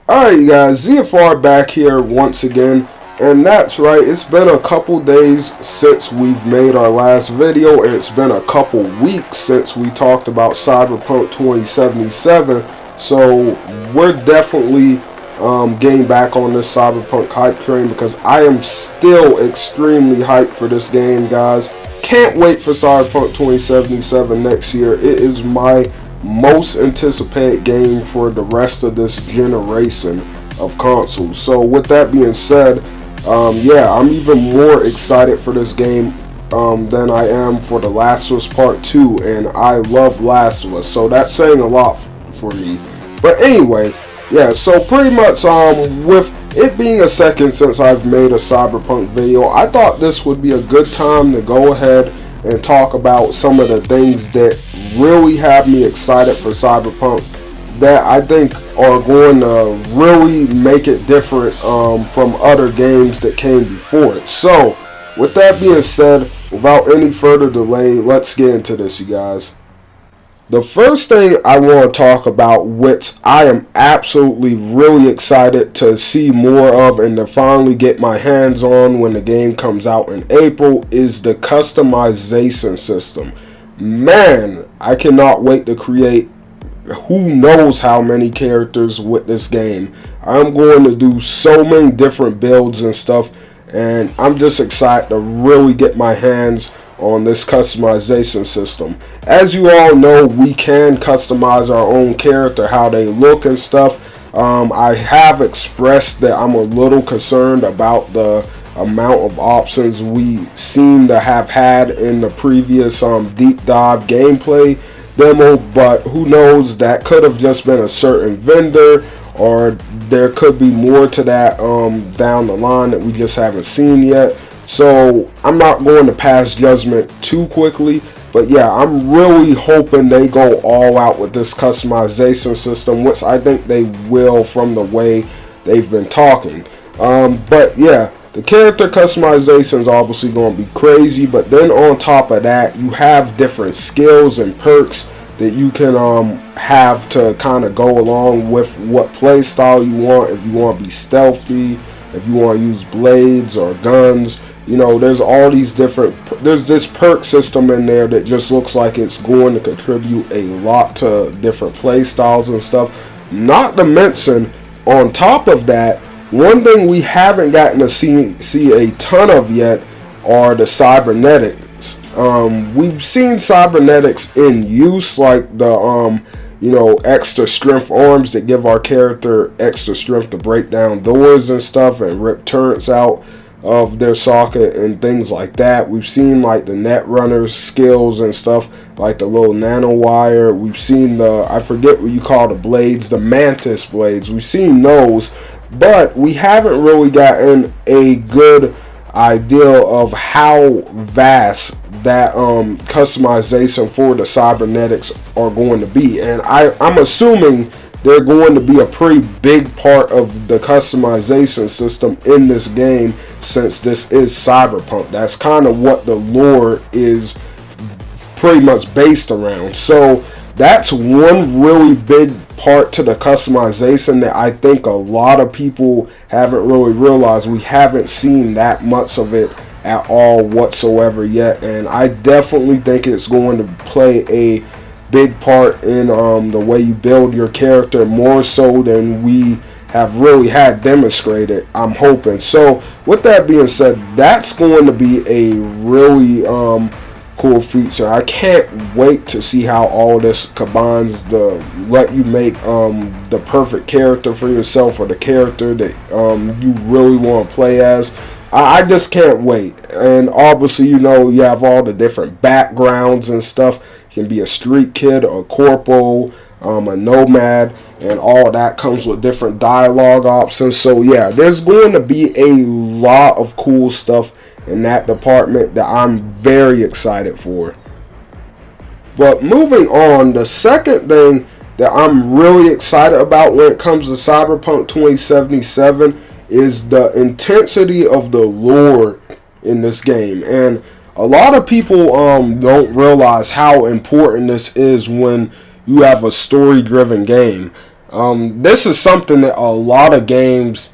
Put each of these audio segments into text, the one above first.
Alright, you guys, ZFR back here once again, and that's right, it's been a couple days since we've made our last video, and it's been a couple weeks since we talked about Cyberpunk 2077, so we're definitely getting back on this Cyberpunk hype train because I am still extremely hyped for this game, guys. Can't wait for Cyberpunk 2077 next year. It is my most anticipated game for the rest of this generation of consoles. So with that being said, yeah, I'm even more excited for this game than I am for The Last of Us Part 2, and I love Last of Us, so that's saying a lot for me. But anyway, yeah, so pretty much with it being a second since I've made a Cyberpunk video, I thought this would be a good time to go ahead and talk about some of the things that really have me excited for Cyberpunk that I think are going to really make it different from other games that came before it. So, with that being said, without any further delay, let's get into this, you guys. The first thing I want to talk about, which I am absolutely really excited to see more of and to finally get my hands on when the game comes out in April, is the customization system. Man, I cannot wait to create who knows how many characters with this game. I'm going to do so many different builds and stuff, and I'm just excited to really get my hands on this customization system. As you all know, we can customize our own character, how they look and stuff. I have expressed that I'm a little concerned about the amount of options we seem to have had in the previous deep dive gameplay demo, but who knows, that could have just been a certain vendor, or there could be more to that down the line that we just haven't seen yet. So I'm not going to pass judgment too quickly, but yeah, I'm really hoping they go all out with this customization system, which I think they will from the way they've been talking. But yeah, the character customization is obviously going to be crazy, but then on top of that, you have different skills and perks that you can have to kind of go along with what play style you want. If you want to be stealthy, if you want to use blades or guns, you know, there's all these different, there's this perk system in there that just looks like it's going to contribute a lot to different play styles and stuff. Not to mention, on top of that, one thing we haven't gotten to see a ton of yet are the cybernetics. We've seen cybernetics in use, like the you know, extra strength arms that give our character extra strength to break down doors and stuff and rip turrets out of their socket and things like that. We've seen like the net runners skills and stuff, like the little nano wire. We've seen the, I forget what you call the blades, the mantis blades. We've seen those, but we haven't really gotten a good idea of how vast that customization for the cybernetics are going to be, and I'm assuming they're going to be a pretty big part of the customization system in this game, since this is Cyberpunk. That's kind of what the lore is pretty much based around. So that's one really big part to the customization that I think a lot of people haven't really realized. We haven't seen that much of it at all whatsoever yet, and I definitely think it's going to play a big part in the way you build your character, more so than we have really had demonstrated, I'm hoping. So with that being said, that's going to be a really cool feature. I can't wait to see how all this combines to let you make the perfect character for yourself, or the character that you really want to play as. I just can't wait. And obviously, you know, you have all the different backgrounds and stuff. You can be a street kid, a corporal, a nomad, and all that comes with different dialogue options. So yeah, there's going to be a lot of cool stuff in that department that I'm very excited for. But moving on, the second thing that I'm really excited about when it comes to Cyberpunk 2077 is the intensity of the lore in this game. And a lot of people don't realize how important this is when you have a story-driven game. This is something that a lot of games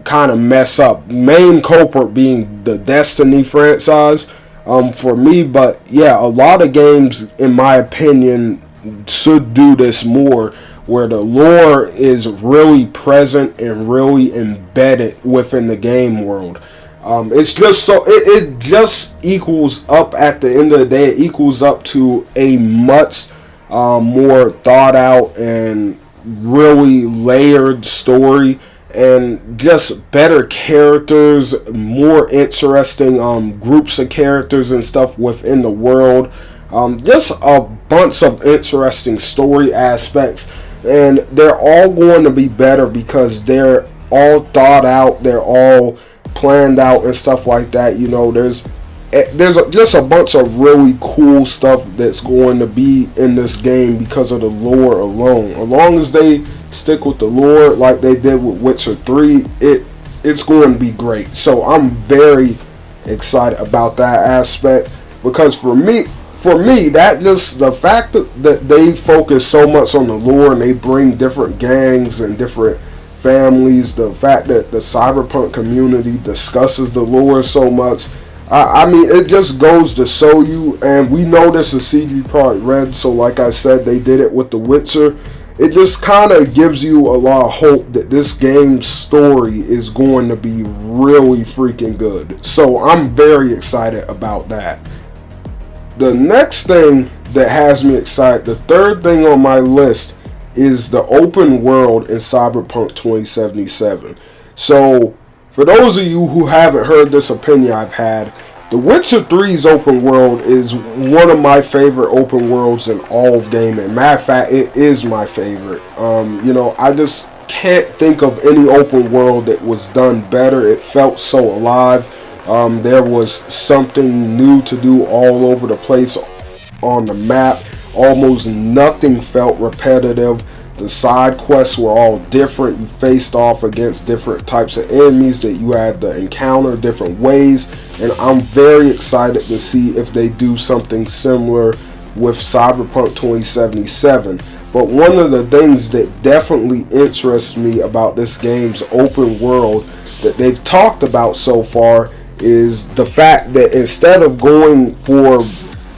kind of mess up. Main culprit being the Destiny franchise for me, but yeah, a lot of games, in my opinion, should do this more, where the lore is really present and really embedded within the game world. It's just so it just equals up at the end of the day. It equals up to a much more thought out and really layered story, and just better characters, more interesting groups of characters and stuff within the world. Just a bunch of interesting story aspects, and they're all going to be better because they're all thought out, they're all planned out and stuff like that. You know, there's just a bunch of really cool stuff that's going to be in this game because of the lore alone. As long as they stick with the lore like they did with Witcher 3, it's going to be great. So I'm very excited about that aspect, because for me, that just the fact that they focus so much on the lore and they bring different gangs and different families, the fact that the Cyberpunk community discusses the lore so much, I mean, it just goes to show you, and we know this is CD Projekt Red, so like I said, they did it with The Witcher. It just kind of gives you a lot of hope that this game's story is going to be really freaking good. So I'm very excited about that. The next thing that has me excited, the third thing on my list, is the open world in Cyberpunk 2077. So, for those of you who haven't heard this opinion I've had, The Witcher 3's open world is one of my favorite open worlds in all of gaming. Matter of fact, it is my favorite. You know, I just can't think of any open world that was done better. It felt so alive. There was something new to do all over the place on the map. Almost nothing felt repetitive. The side quests were all different. You faced off against different types of enemies that you had to encounter different ways. And I'm very excited to see if they do something similar with Cyberpunk 2077. But one of the things that definitely interests me about this game's open world that they've talked about so far is the fact that instead of going for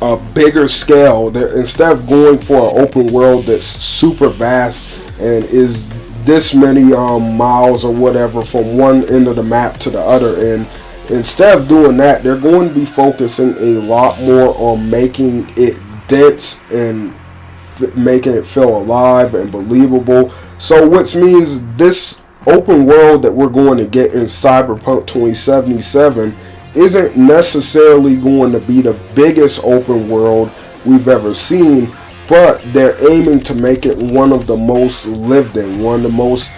a bigger scale, instead of going for an open world that's super vast and is this many miles or whatever from one end of the map to the other end, instead of doing that, they're going to be focusing a lot more on making it dense and making it feel alive and believable. So which means this open world that we're going to get in Cyberpunk 2077 isn't necessarily going to be the biggest open world we've ever seen, but they're aiming to make it one of the most lived in, one of the most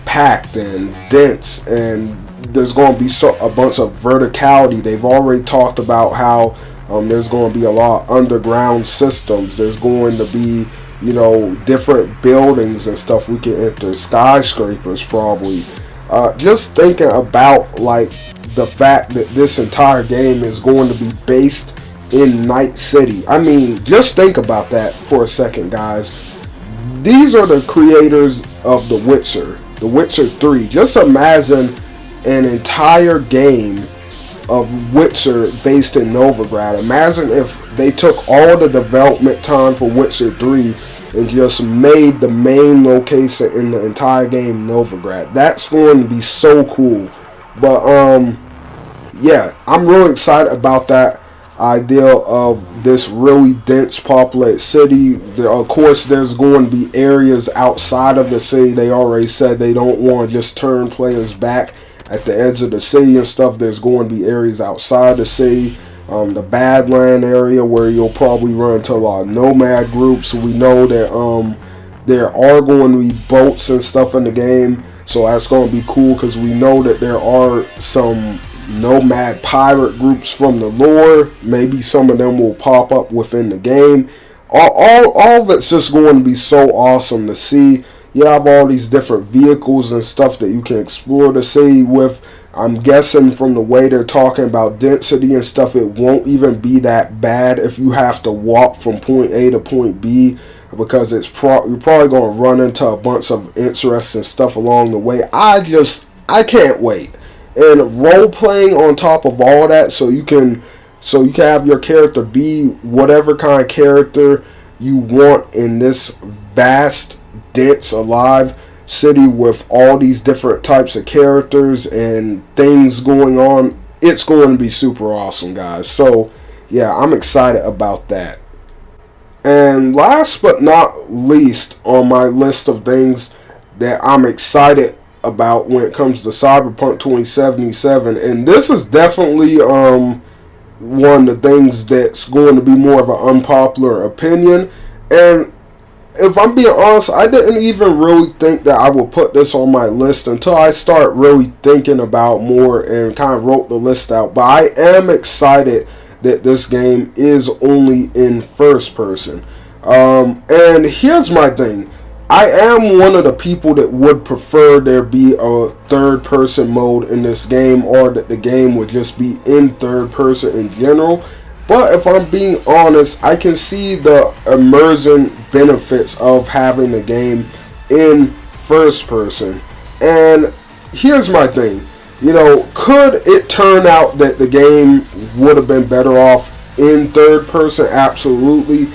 packed and dense, and there's going to be a bunch of verticality. They've already talked about how there's going to be a lot of underground systems. There's going to be, you know, different buildings and stuff we can enter, skyscrapers probably. Just thinking about like the fact that this entire game is going to be based in Night City. I mean, just think about that for a second, guys. These are the creators of The Witcher 3. Just imagine an entire game of Witcher based in Novigrad. Imagine if they took all the development time for Witcher 3 and just made the main location in the entire game Novigrad. That's going to be so cool. But yeah, I'm really excited about that idea of this really dense populated city. Of course, there's going to be areas outside of the city. They already said they don't want to just turn players back at the edge of the city and stuff. There's going to be areas outside the city. The Badland area where you'll probably run into a lot of nomad groups. We know that there are going to be boats and stuff in the game, so that's going to be cool because we know that there are some nomad pirate groups from the lore. Maybe some of them will pop up within the game. All of it's just going to be so awesome to see. You have all these different vehicles and stuff that you can explore the city with. I'm guessing from the way they're talking about density and stuff, it won't even be that bad if you have to walk from point A to point B. because you're probably going to run into a bunch of interesting stuff along the way. I can't wait. And role playing on top of all that, so you can have your character be whatever kind of character you want in this vast, dense, alive city with all these different types of characters and things going on. It's going to be super awesome, guys. So yeah, I'm excited about that. And last but not least on my list of things that I'm excited about when it comes to Cyberpunk 2077, and this is definitely one of the things that's going to be more of an unpopular opinion. And if I'm being honest, I didn't even really think that I would put this on my list until I start really thinking about more and kind of wrote the list out. But I am excited that this game is only in first person. And here's my thing. I am one of the people that would prefer there be a third person mode in this game, or that the game would just be in third person in general. But if I'm being honest, I can see the immersion benefits of having the game in first person. And here's my thing. Could it turn out that the game would have been better off in third person? Absolutely.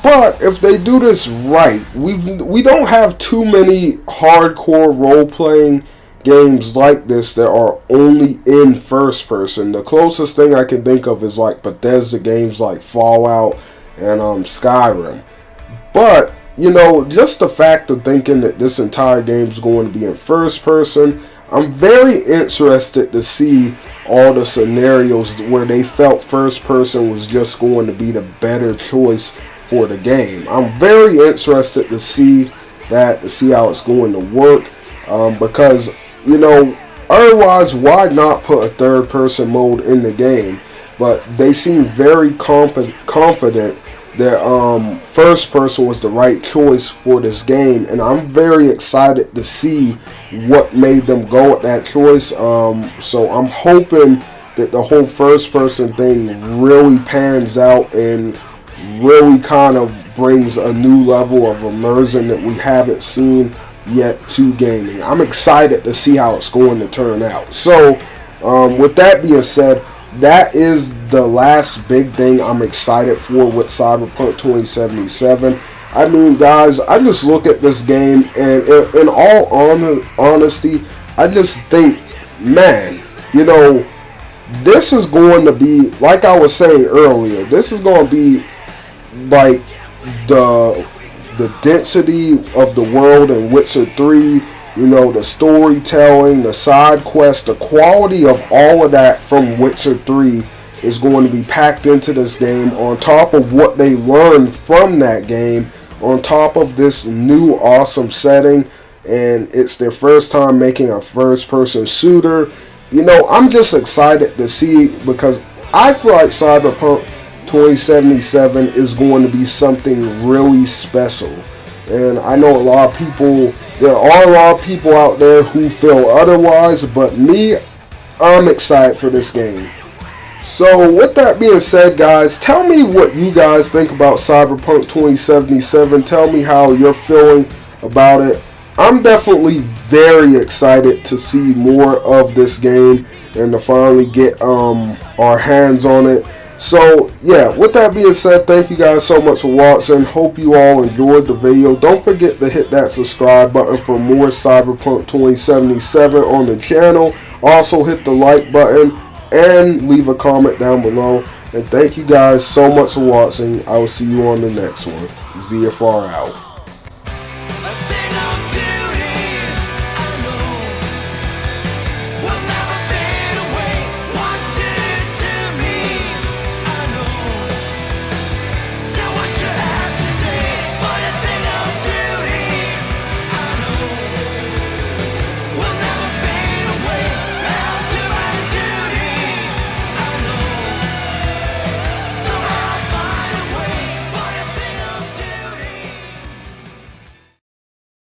But if they do this right, we don't have too many hardcore role-playing games like this that are only in first person. The closest thing I can think of is like Bethesda games like Fallout and Skyrim. But, just the fact of thinking that this entire game is going to be in first person, I'm very interested to see all the scenarios where they felt first person was just going to be the better choice for the game. I'm very interested to see how it's going to work, because otherwise, why not put a third person mode in the game? But they seem very confident that first person was the right choice for this game, and I'm very excited to see what made them go with that choice. So I'm hoping that the whole first person thing really pans out and really kind of brings a new level of immersion that we haven't seen yet to gaming. I'm excited to see how it's going to turn out. So with that being said, that is the last big thing I'm excited for with Cyberpunk 2077. I mean, guys, I just look at this game, and in all honesty, I just think, man, this is going to be, like I was saying earlier, this is going to be like the density of the world in Witcher 3, the storytelling, the side quests, the quality of all of that from Witcher 3 is going to be packed into this game, on top of what they learned from that game, on top of this new awesome setting, and it's their first time making a first person shooter. I'm just excited to see, because I feel like Cyberpunk 2077 is going to be something really special. And I know there are a lot of people out there who feel otherwise, but me, I'm excited for this game. So with that being said, guys, tell me what you guys think about Cyberpunk 2077. Tell me how you're feeling about it. I'm definitely very excited to see more of this game and to finally get our hands on it. So yeah, with that being said, thank you guys so much for watching. Hope you all enjoyed the video. Don't forget to hit that subscribe button for more Cyberpunk 2077 on the channel. Also hit the like button and leave a comment down below. And thank you guys so much for watching. I will see you on the next one. ZFR out.